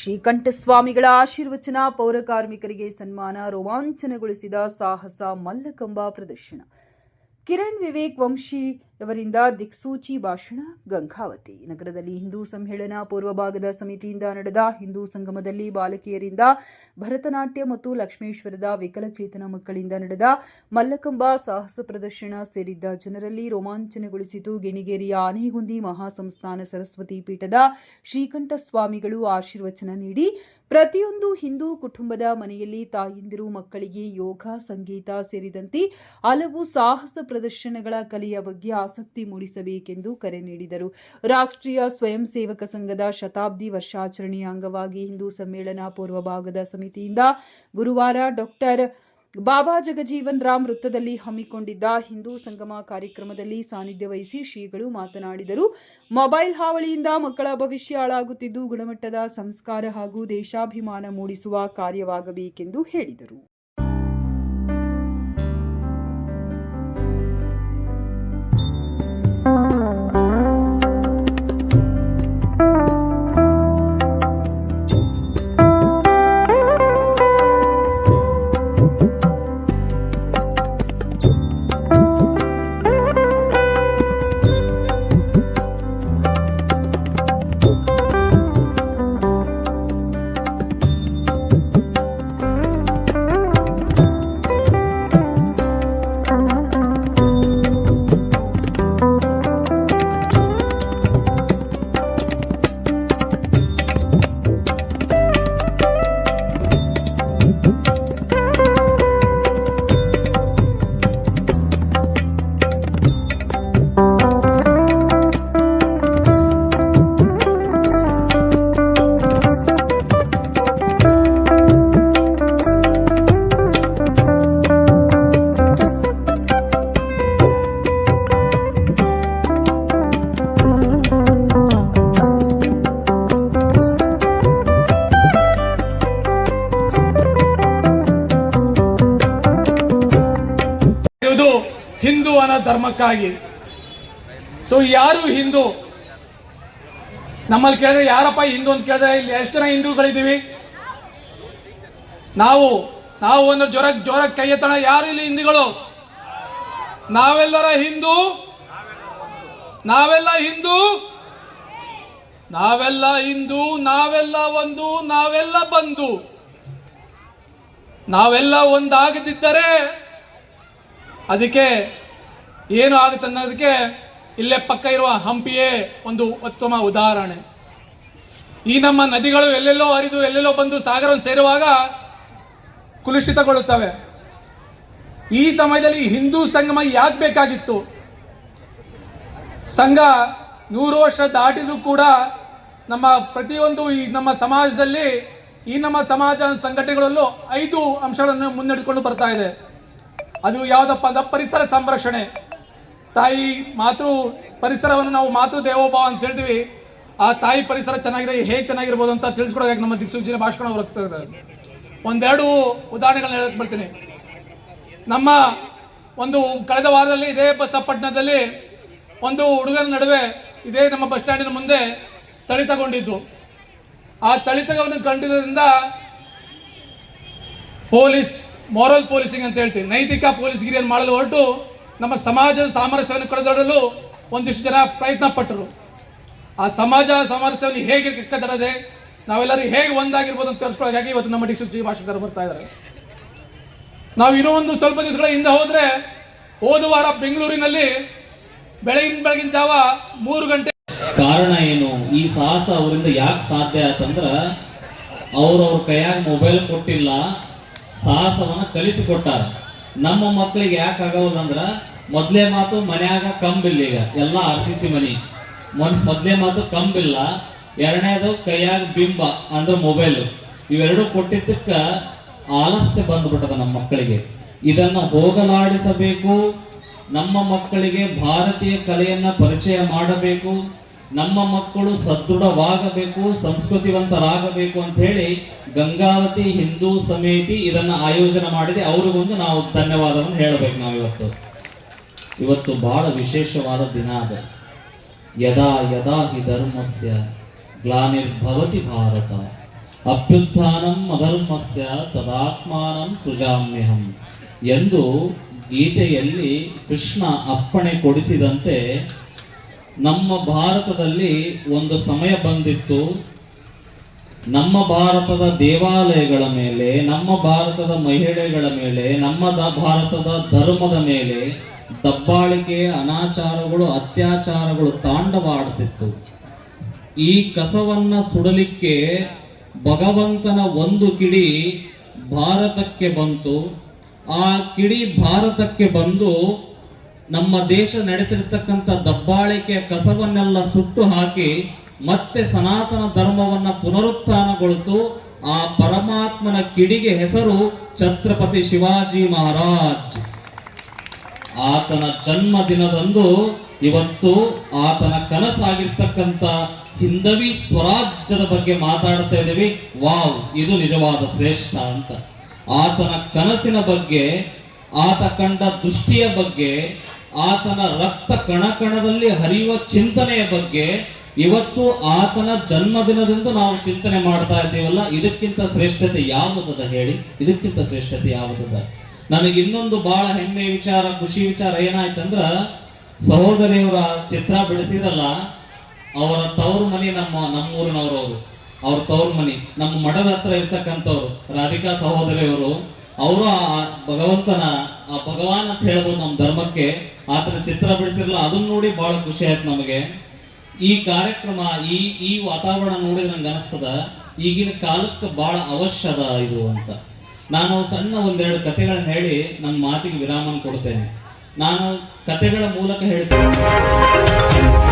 ಶ್ರೀಕಂಠಸ್ವಾಮಿಗಳ ಆಶೀರ್ವಚನ, ಪೌರ ಕಾರ್ಮಿಕರಿಗೆ ಸನ್ಮಾನ, ರೋಮಾಂಚನಗೊಳಿಸಿದ ಸಾಹಸ ಮಲ್ಲಕಂಬ ಪ್ರದರ್ಶನ. ಕಿರಣ್ ವಿವೇಕ್ ವಂಶಿಯವರಿಂದ ದಿಕ್ಸೂಚಿ ಭಾಷಣ. ಗಂಗಾವತಿ ನಗರದಲ್ಲಿ ಹಿಂದೂ ಸಮ್ಮೇಳನ ಪೂರ್ವಭಾಗದ ಸಮಿತಿಯಿಂದ ನಡೆದ ಹಿಂದೂ ಸಂಗಮದಲ್ಲಿ ಬಾಲಕಿಯರಿಂದ ಭರತನಾಟ್ಯ ಮತ್ತು ಲಕ್ಷ್ಮೇಶ್ವರದ ವಿಕಲಚೇತನ ಮಕ್ಕಳಿಂದ ನಡೆದ ಮಲ್ಲಕಂಬ ಸಾಹಸ ಪ್ರದರ್ಶನ ಸೇರಿದ್ದ ಜನರಲ್ಲಿ ರೋಮಾಂಚನಗೊಳಿಸಿತು. ಗಿಣಿಗೇರಿಯ ಆನೆಗುಂದಿ ಮಹಾಸಂಸ್ಥಾನ ಸರಸ್ವತಿ ಪೀಠದ ಶ್ರೀಕಂಠ ಸ್ವಾಮಿಗಳು ಆಶೀರ್ವಚನ ನೀಡಿ, ಪ್ರತಿಯೊಂದು ಹಿಂದೂ ಕುಟುಂಬದ ಮನೆಯಲ್ಲಿ ತಾಯಂದಿರು ಮಕ್ಕಳಿಗೆ ಯೋಗ, ಸಂಗೀತ ಸೇರಿದಂತೆ ಹಲವು ಸಾಹಸ ಪ್ರದರ್ಶನಗಳ ಕಲೆಯ ಬಗ್ಗೆ ಆಸಕ್ತಿ ಮೂಡಿಸಬೇಕೆಂದು ಕರೆ ನೀಡಿದರು. ರಾಷ್ಟ್ರೀಯ ಸ್ವಯಂ ಸೇವಕ ಸಂಘದ ಶತಾಬ್ದಿ ವರ್ಷಾಚರಣೆಯ ಅಂಗವಾಗಿ ಹಿಂದೂ ಸಮ್ಮೇಳನ ಪೂರ್ವಭಾಗದ ಸಮಿತಿಯಿಂದ ಗುರುವಾರ ಡಾಕ್ಟರ್ ಬಾಬಾ ಜಗಜೀವನ್ ರಾಮ್ ವೃತ್ತದಲ್ಲಿ ಹಮ್ಮಿಕೊಂಡಿದ್ದ ಹಿಂದೂ ಸಂಗಮ ಕಾರ್ಯಕ್ರಮದಲ್ಲಿ ಸಾನ್ನಿಧ್ಯ ವಹಿಸಿ ಶ್ರೀಗಳು ಮಾತನಾಡಿದರು. ಮೊಬೈಲ್ ಹಾವಳಿಯಿಂದ ಮಕ್ಕಳ ಭವಿಷ್ಯ ಹಾಳಾಗುತ್ತಿದ್ದು, ಗುಣಮಟ್ಟದ ಸಂಸ್ಕಾರ ಹಾಗೂ ದೇಶಾಭಿಮಾನ ಮೂಡಿಸುವ ಕಾರ್ಯವಾಗಬೇಕೆಂದು ಹೇಳಿದರು. ಹಿಂದೂ ಅನ್ನೋ ಧರ್ಮಕ್ಕಾಗಿ. ಸೊ ಯಾರು ಹಿಂದೂ ನಮ್ಮಲ್ಲಿ ಕೇಳಿದ್ರೆ ಯಾರಪ್ಪ ಹಿಂದೂ ಅಂತ ಕೇಳಿದ್ರೆ ಇಲ್ಲಿ ಎಷ್ಟು ಜನ ಹಿಂದೂಗಳಿದ್ದೀವಿ? ನಾವು ಒಂದು ಜೋರ ಕೈ ಎತ್ತೋಣ. ಯಾರು ಇಲ್ಲಿ ಹಿಂದೂಗಳು? ನಾವೆಲ್ಲರ ಹಿಂದೂ, ನಾವೆಲ್ಲ ಹಿಂದೂ, ನಾವೆಲ್ಲ ಹಿಂದೂ, ನಾವೆಲ್ಲ ಒಂದು, ನಾವೆಲ್ಲ ಬಂಧು. ನಾವೆಲ್ಲ ಒಂದಾಗದಿದ್ದರೆ ಅದಕ್ಕೆ ಏನು ಆಗುತ್ತೆ ಅನ್ನೋದಕ್ಕೆ ಇಲ್ಲೇ ಪಕ್ಕ ಇರುವ ಹಂಪಿಯೇ ಒಂದು ಉತ್ತಮ ಉದಾಹರಣೆ. ಈ ನಮ್ಮ ನದಿಗಳು ಎಲ್ಲೆಲ್ಲೋ ಹರಿದು ಎಲ್ಲೆಲ್ಲೋ ಬಂದು ಸಾಗರವನ್ನು ಸೇರುವಾಗ ಕುಲುಷಿತಗೊಳ್ಳುತ್ತವೆ. ಈ ಸಮಯದಲ್ಲಿ ಹಿಂದೂ ಸಂಗಮ ಯಾಕೆ ಬೇಕಾಗಿತ್ತು? ಸಂಘ 100 ವರ್ಷ ದಾಟಿದ್ರೂ ಕೂಡ ನಮ್ಮ ಪ್ರತಿಯೊಂದು ಈ ನಮ್ಮ ಸಮಾಜದಲ್ಲಿ ಈ ನಮ್ಮ ಸಮಾಜ ಸಂಘಟನೆಗಳಲ್ಲೂ 5 ಅಂಶಗಳನ್ನು ಮುನ್ನಡೆದುಕೊಂಡು ಬರ್ತಾ ಇದೆ. ಅದು ಯಾವುದಪ್ಪ ಅಂದ್ರೆ ಪರಿಸರ ಸಂರಕ್ಷಣೆ. ತಾಯಿ ಪರಿಸರವನ್ನು ನಾವು ಮಾತೃ ದೇವೋಭವ ಅಂತ ಹೇಳ್ತೀವಿ. ಆ ತಾಯಿ ಪರಿಸರ ಚೆನ್ನಾಗಿರೋ ಹೇಗೆ ಚೆನ್ನಾಗಿರ್ಬೋದು ಅಂತ ತಿಳಿಸ್ಕೊಡೋಕೆ ನಮ್ಮ ದಿಕ್ಸೂಚಿನ ಭಾಷಣ ಹೊರಗ್ತದೆ. ಒಂದೆರಡು ಉದಾಹರಣೆಗಳನ್ನ ಹೇಳಕ್ಕೆ ಬರ್ತೀನಿ. ನಮ್ಮ ಒಂದು ಕಳೆದ ವಾರದಲ್ಲಿ ಇದೇ ಬಸಪಟ್ಟಣದಲ್ಲಿ ಒಂದು ಹುಡುಗನ ನಡುವೆ ಇದೇ ನಮ್ಮ ಬಸ್ ಸ್ಟ್ಯಾಂಡಿನ ಮುಂದೆ ಥಳಿತಗೊಂಡಿದ್ದು. ಆ ಥಳಿತವನ್ನು ಕಂಡಿದ್ದರಿಂದ ಪೊಲೀಸ್ ಮಾರಲ್ ಪೊಲೀಸಿಂಗ್ ಅಂತ ಹೇಳ್ತೀವಿ, ನೈತಿಕ ಪೊಲೀಸ್ಗಿರಿಯನ್ನು ಮಾಡಲು ಹೊರಟು ನಮ್ಮ ಸಮಾಜದ ಸಾಮರಸ್ಯವನ್ನು ಕಳೆದೊಡಲು ಒಂದಿಷ್ಟು ಜನ ಪ್ರಯತ್ನ ಪಟ್ಟರು. ಆ ಸಮಾಜ ಸಾಮರಸ್ಯವನ್ನು ಹೇಗೆ ಕದ್ದಡದೆ ನಾವೆಲ್ಲರೂ ಹೇಗೆ ಒಂದಾಗಿರ್ಬೋದು ಅಂತ ತಿಳಿಸ್ಕೊಳ್ಳೋಕೆ ಇವತ್ತು ನಮ್ಮ ದಿಕ್ಸೂಚಿ ಭಾಷಕರು ಬರ್ತಾ ಇದ್ದಾರೆ. ನಾವು ಇನ್ನೂ ಒಂದು ಸ್ವಲ್ಪ ದಿವಸಗಳ ಹಿಂದೆ ಹೋದರೆ, ಹೋದ ವಾರ ಬೆಂಗಳೂರಿನಲ್ಲಿ ಬೆಳಗಿನ ಜಾವ 3 ಗಂಟೆ. ಕಾರಣ ಏನು? ಈ ಸಾಹಸ ಅವರಿಂದ ಯಾಕೆ ಸಾಧ್ಯ ಆಯ್ತಂದ್ರ ಅವ್ರ ಕೈಯಾಗ ಮೊಬೈಲ್ ಕೊಟ್ಟಿಲ್ಲ, ಸಾಹಸವನ್ನ ಕಲಿಸಿಕೊಟ್ಟಾರ. ನಮ್ಮ ಮಕ್ಕಳಿಗೆ ಯಾಕೆ ಆಗವಲ್ಲ ಅಂದ್ರ ಮೊದಲೇ ಮಾತು ಮನ್ಯಾಗ ಕಂಬಿಲ್ಲ. ಈಗ ಎಲ್ಲ RCC ಮನಿ. ಮೊದಲೇ ಮಾತು ಕಂಬಿಲ್ಲ, ಎರಡನೇದು ಕೈಯಾಗ ಬಿಂಬ ಅಂದ್ರೆ ಮೊಬೈಲ್. ಇವೆರಡು ಕೊಟ್ಟಿದ್ದಕ್ಕ ಆಲಸ್ಯ ಬಂದ್ಬಿಟ್ಟದ ನಮ್ಮ ಮಕ್ಕಳಿಗೆ. ಇದನ್ನ ಹೋಗಲಾಡಿಸಬೇಕು. ನಮ್ಮ ಮಕ್ಕಳಿಗೆ ಭಾರತೀಯ ಕಲೆಯನ್ನ ಪರಿಚಯ ಮಾಡಬೇಕು. ನಮ್ಮ ಮಕ್ಕಳು ಸದೃಢವಾಗಬೇಕು, ಸಂಸ್ಕೃತಿವಂತರಾಗಬೇಕು ಅಂತ ಹೇಳಿ ಗಂಗಾವತಿ ಹಿಂದೂ ಸಮಿತಿ ಇದನ್ನ ಆಯೋಜನೆ ಮಾಡಿದೆ. ಅವ್ರಿಗೊಂದು ನಾವು ಧನ್ಯವಾದವನ್ನು ಹೇಳಬೇಕು. ನಾವು ಇವತ್ತು ಬಹಳ ವಿಶೇಷವಾದ ದಿನ ಅದ. ಯದಾ ಯದಾ ಹಿ ಧರ್ಮಸ್ಯ ಗ್ಲಾನಿರ್ಭವತಿ ಭಾರತ ಅಭ್ಯುತ್ಥಾನಂ ಅಧರ್ಮಸ್ಯ ತದಾತ್ಮಾನಂ ಸೃಜಾಮ್ಯಹಂ ಎಂದು ಗೀತೆಯಲ್ಲಿ ಕೃಷ್ಣ ಅಪ್ಪಣೆ ಕೊಡಿಸಿದಂತೆ ನಮ್ಮ ಭಾರತದಲ್ಲಿ ಒಂದು ಸಮಯ ಬಂದಿತ್ತು. ನಮ್ಮ ಭಾರತದ ದೇವಾಲಯಗಳ ಮೇಲೆ, ನಮ್ಮ ಭಾರತದ ಮಹಿಳೆಗಳ ಮೇಲೆ, ನಮ್ಮ ಭಾರತದ ಧರ್ಮದ ಮೇಲೆ ದಬ್ಬಾಳಿಕೆ, ಅನಾಚಾರಗಳು, ಅತ್ಯಾಚಾರಗಳು ತಾಂಡವಾಡುತ್ತಿತ್ತು. ಈ ಕಸವನ್ನ ಸುಡಲಿಕ್ಕೆ ಭಗವಂತನ ಒಂದು ಕಿಡಿ ಭಾರತಕ್ಕೆ ಬಂತು. ಆ ಕಿಡಿ ಭಾರತಕ್ಕೆ ಬಂದು ನಮ್ಮ ದೇಶ ನಡೆತಿರ್ತಕ್ಕಂಥ ದಬ್ಬಾಳಿಕೆಯ ಕಸವನ್ನೆಲ್ಲ ಸುಟ್ಟು ಹಾಕಿ ಮತ್ತೆ ಸನಾತನ ಧರ್ಮವನ್ನ ಪುನರುತ್ಥಾನಗೊಳಿತು. ಆ ಪರಮಾತ್ಮನ ಕಿಡಿಗೆ ಹೆಸರು ಛತ್ರಪತಿ ಶಿವಾಜಿ ಮಹಾರಾಜ್. ಆತನ ಜನ್ಮ ದಿನದಂದು ಇವತ್ತು ಆತನ ಕನಸಾಗಿರ್ತಕ್ಕಂಥ ಹಿಂದವಿ ಸ್ವರಾಜ್ಯದ ಬಗ್ಗೆ ಮಾತಾಡ್ತಾ ಇದ್ದೀವಿ. ವಾವ್, ಇದು ನಿಜವಾದ ಶ್ರೇಷ್ಠ ಅಂತ. ಆತನ ಕನಸಿನ ಬಗ್ಗೆ, ಆತ ಕಂಡ ದೃಷ್ಟಿಯ ಬಗ್ಗೆ, ಆತನ ರಕ್ತ ಕಣಕಣದಲ್ಲಿ ಹರಿಯುವ ಚಿಂತನೆಯ ಬಗ್ಗೆ ಇವತ್ತು ಆತನ ಜನ್ಮದಿನದಿಂದ ನಾವು ಚಿಂತನೆ ಮಾಡ್ತಾ ಇದ್ದೀವಲ್ಲ, ಇದಕ್ಕಿಂತ ಶ್ರೇಷ್ಠತೆ ಯಾವುದದ ಹೇಳಿ? ಇದಕ್ಕಿಂತ ಶ್ರೇಷ್ಠತೆ ಯಾವುದದ? ನನಗೆ ಇನ್ನೊಂದು ಬಹಳ ಹೆಮ್ಮೆ ವಿಚಾರ, ಖುಷಿ ವಿಚಾರ ಏನಾಯ್ತಂದ್ರ, ಸಹೋದರಿಯವರ ಚಿತ್ರ ಬಿಡಿಸಿರಲ್ಲ, ಅವರ ತವರು ಮನೆ ನಮ್ಮೂರಿನವರವರು, ಅವ್ರ ತವ್ರ ಮನಿ ನಮ್ಮ ಮಠದ ಹತ್ರ ಇರ್ತಕ್ಕಂಥವ್ರು ರಾಧಿಕಾ ಸಹೋದರಿಯವರು. ಅವರು ಭಗವಾನ್ ಅಂತ ಹೇಳ್ಬೋದು ನಮ್ಮ ಧರ್ಮಕ್ಕೆ. ಆತನ ಚಿತ್ರ ಬಿಡಿಸಿರಲ್ಲ, ಅದನ್ನ ನೋಡಿ ಬಹಳ ಖುಷಿ ಆಯ್ತು ನಮಗೆ. ಈ ಕಾರ್ಯಕ್ರಮ, ಈ ವಾತಾವರಣ ನೋಡಿ ನಂಗೆ ಅನಿಸ್ತದ ಈಗಿನ ಕಾಲಕ್ಕೆ ಬಹಳ ಅವಶ್ಯದ ಇದು ಅಂತ. ನಾನು ಸಣ್ಣ ಒಂದೆರಡು ಕಥೆಗಳನ್ನ ಹೇಳಿ ನಮ್ಮ ಮಾತಿಗೆ ವಿರಾಮ ಕೊಡ್ತೇನೆ. ನಾನು ಕಥೆಗಳ ಮೂಲಕ ಹೇಳ್ತೇನೆ.